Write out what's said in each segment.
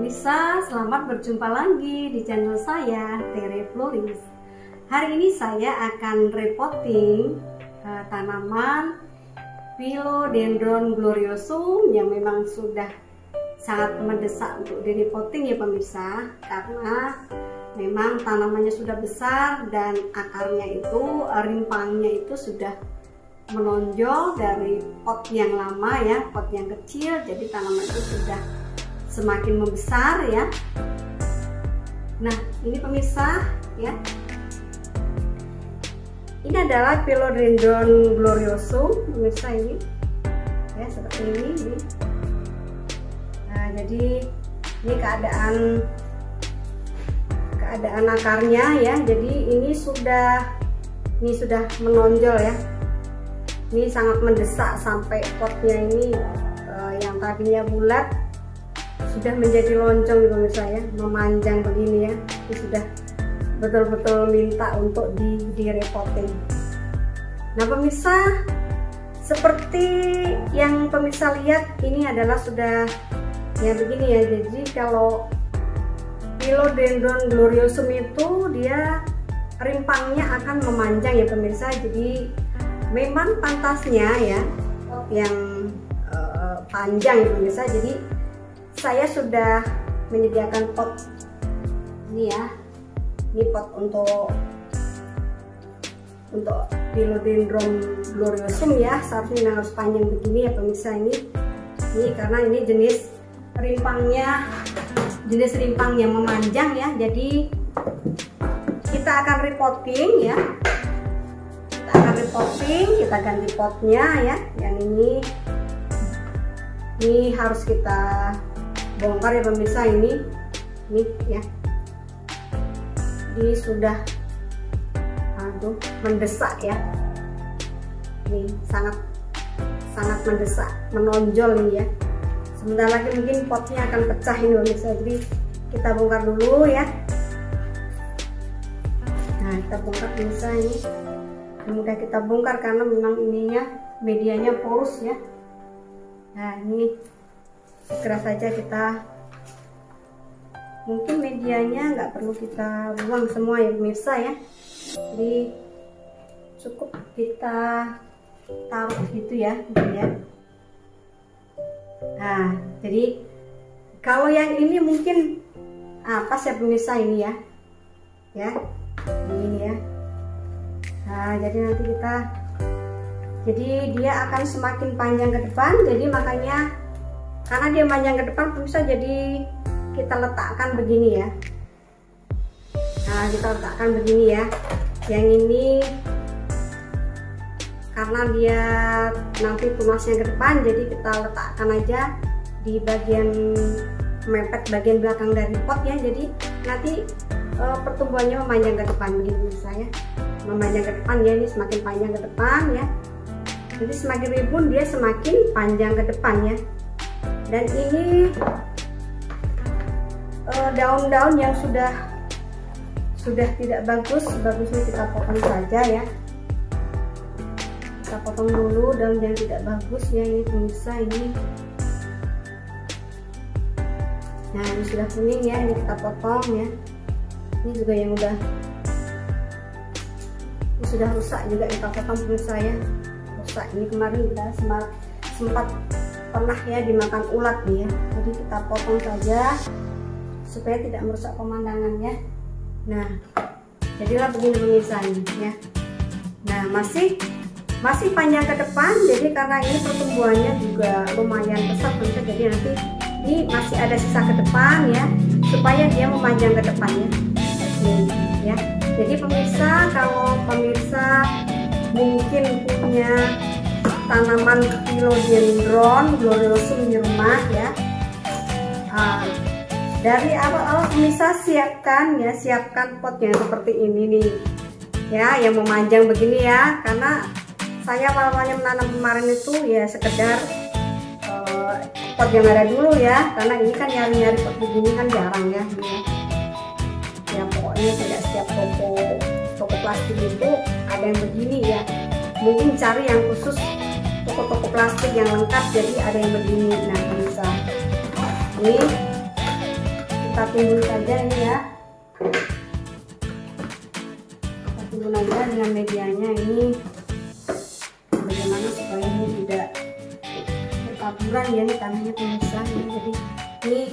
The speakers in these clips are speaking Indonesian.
pemirsa, selamat berjumpa lagi di channel saya, Tere Floris. Hari ini saya akan repotting tanaman Philodendron gloriosum yang memang sudah sangat mendesak untuk direpotting ya pemirsa, karena memang tanamannya sudah besar dan akarnya itu, rimpangnya itu sudah menonjol dari pot yang lama ya, pot yang kecil, jadi tanaman itu sudah semakin membesar ya. Nah ini pemirsa ya, ini adalah Philodendron gloriosum pemirsa, ini ya seperti ini. Nah jadi ini keadaan akarnya ya, jadi ini sudah menonjol ya, ini sangat mendesak sampai potnya ini yang tadinya bulat sudah menjadi loncong nih pemirsa ya, memanjang begini ya. Ini sudah betul-betul minta untuk direpotting. Nah pemirsa, seperti yang pemirsa lihat, ini adalah sudah ya begini ya. Jadi kalau Philodendron gloriosum itu dia rimpangnya akan memanjang ya pemirsa. Jadi memang pantasnya ya yang panjang ya pemirsa. Jadi saya sudah menyediakan pot ini ya, ini pot untuk Philodendron gloriosum ya. Seharusnya harus panjang begini ya pemirsa, ini karena ini jenis rimpangnya memanjang ya. Jadi kita akan repotting ya, kita ganti potnya ya. Yang ini harus kita bongkar ya pemirsa, ini ya, ini sudah mendesak ya, ini sangat mendesak, menonjol ini ya. Sebentar lagi mungkin potnya akan pecah ini pemirsa, jadi kita bongkar dulu ya. Nah kita bongkar pemirsa, ini mudah kita bongkar karena memang ininya medianya porus ya. Nah ini segera saja kita, mungkin medianya nggak perlu kita buang semua ya pemirsa ya, jadi cukup kita taruh gitu ya. Nah jadi kalau yang ini mungkin pas ya pemirsa ini ya ini ya. Nah jadi nanti dia akan semakin panjang ke depan, jadi makanya karena dia panjang ke depan pemirsa, jadi kita letakkan begini ya. Nah kita letakkan begini ya. Yang ini karena dia nanti tunasnya ke depan, jadi kita letakkan aja di bagian mepet bagian belakang dari pot ya. Jadi nanti pertumbuhannya memanjang ke depan begini pemirsa ya, memanjang ke depan ya. Ini semakin panjang ke depan ya, jadi semakin rimbun dia semakin panjang ke depan ya. Dan ini daun-daun yang sudah tidak bagusnya kita potong saja ya. Kita potong dulu daun yang tidak bagus ya, ini pemirsa ini. Nah ini sudah kuning ya, ini kita potong ya. Ini juga yang sudah rusak juga kita potong pemirsa ya. Rusak ini kemarin kita sempat pernah ya dimakan ulat nih ya, jadi kita potong saja supaya tidak merusak pemandangan ya. Nah jadilah begini pemirsa ini ya. Nah masih panjang ke depan, jadi karena ini pertumbuhannya juga lumayan besar pemirsa, jadi nanti ini masih ada sisa ke depan ya, supaya dia memanjang ke depan ya. Ya jadi pemirsa, kalau pemirsa mungkin punya tanaman Philodendron gloriosum di rumah ya, dari awal pemirsa siapkan pot yang seperti ini nih ya, yang memanjang begini ya. Karena saya awalnya menanam kemarin itu ya sekedar pot yang ada dulu ya, karena ini kan nyari pot begini kan jarang ya. Ya pokoknya tidak setiap toko plastik itu ada yang begini ya, mungkin cari yang khusus toko plastik yang lengkap, jadi ada yang begini. Nah pemirsa, ini kita timbun saja ini ya. Kita timbun aja dengan medianya ini. Bagaimana supaya ini tidak bertaburan ya, ini tanahnya pemirsa ini.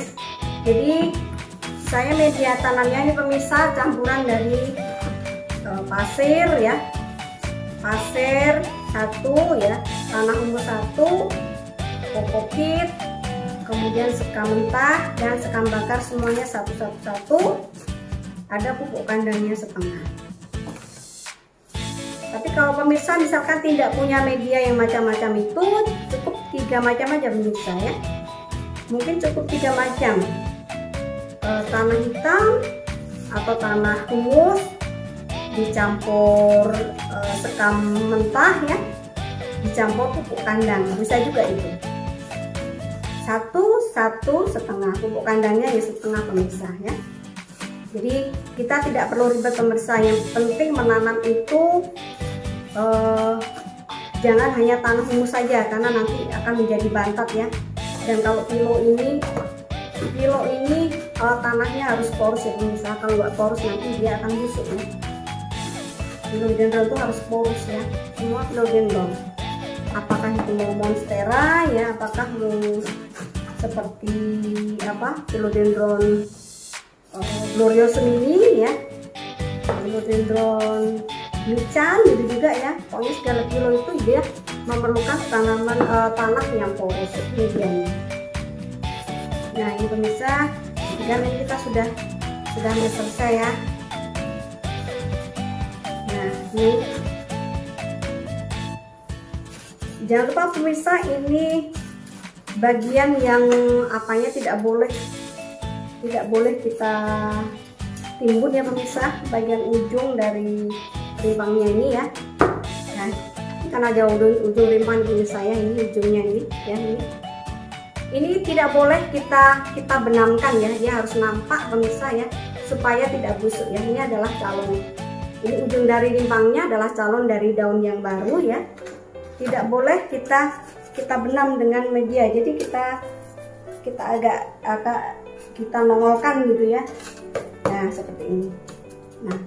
Jadi saya media tanamnya ini pemirsa campuran dari pasir ya, pasir 1 ya, tanah humus 1, kokopit, kemudian sekam mentah dan sekam bakar, semuanya satu. Ada pupuk kandangnya setengah. Tapi kalau pemirsa misalkan tidak punya media yang macam-macam itu, cukup 3 macam aja pemirsa ya. Mungkin cukup 3 macam, tanah hitam atau tanah humus dicampur sekam mentah ya, dicampur pupuk kandang, bisa juga itu. 1,5 pupuk kandangnya ya setengah pemirsa ya. Jadi kita tidak perlu ribet pemirsa, yang penting menanam itu jangan hanya tanah humus saja, karena nanti akan menjadi bantat ya. Dan kalau kilo ini tanahnya harus porous ya pemirsa, kalau nggak porous nanti dia akan busuk ya. Philodendron itu harus porous ya, semua philodendron, apakah itu mau monstera ya, apakah mau seperti apa philodendron gloriosum ini ya, philodendron mican gitu juga ya. Pokoknya segala kilo itu dia memerlukan tanah yang porous medianya. Nah ini pemirsa, dan ini kita sudah selesai ya. Nah ini jangan lupa pemirsa, ini bagian yang apanya tidak boleh kita timbun ya pemirsa, bagian ujung dari rimpangnya ini ya. Nah ini kan ada ujung rimpang pemirsa ya, ini ujungnya ini ya, ini tidak boleh kita benamkan ya, dia harus nampak pemirsa ya, supaya tidak busuk ya. Ini adalah calon, ini ujung dari rimpangnya adalah calon dari daun yang baru ya. Tidak boleh kita benam dengan media, jadi kita agak kita nongolkan gitu ya. Nah seperti ini. Nah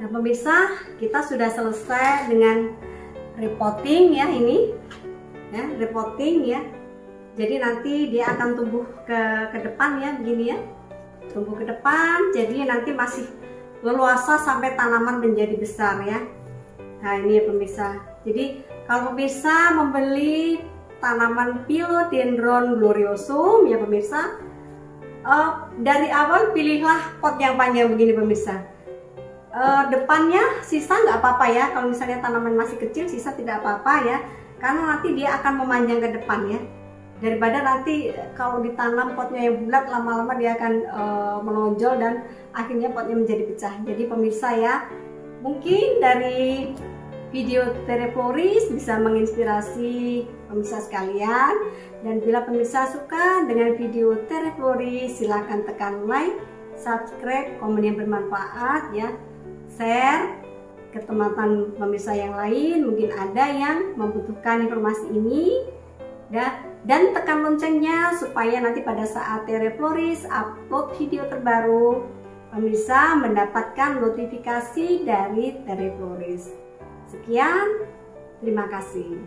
pemirsa, kita sudah selesai dengan repotting ya, ini ya, repotting ya. Jadi nanti dia akan tumbuh ke depan ya, begini ya, tumbuh ke depan. Jadi nanti masih leluasa sampai tanaman menjadi besar ya. Nah ini ya pemirsa. Jadi kalau pemirsa membeli tanaman Philodendron gloriosum ya pemirsa, dari awal pilihlah pot yang panjang begini pemirsa. Depannya sisa nggak apa-apa ya, kalau misalnya tanaman masih kecil sisa tidak apa-apa ya, karena nanti dia akan memanjang ke depan ya, daripada nanti kalau ditanam potnya yang bulat lama-lama dia akan menonjol dan akhirnya potnya menjadi pecah. Jadi pemirsa ya, mungkin dari video Terefloris bisa menginspirasi pemirsa sekalian, dan bila pemirsa suka dengan video Terefloris silahkan tekan like, subscribe, komen yang bermanfaat ya, share ke teman-teman pemirsa yang lain, mungkin ada yang membutuhkan informasi ini dan tekan loncengnya supaya nanti pada saat Terefloris upload video terbaru pemirsa mendapatkan notifikasi dari Terefloris. Sekian, terima kasih.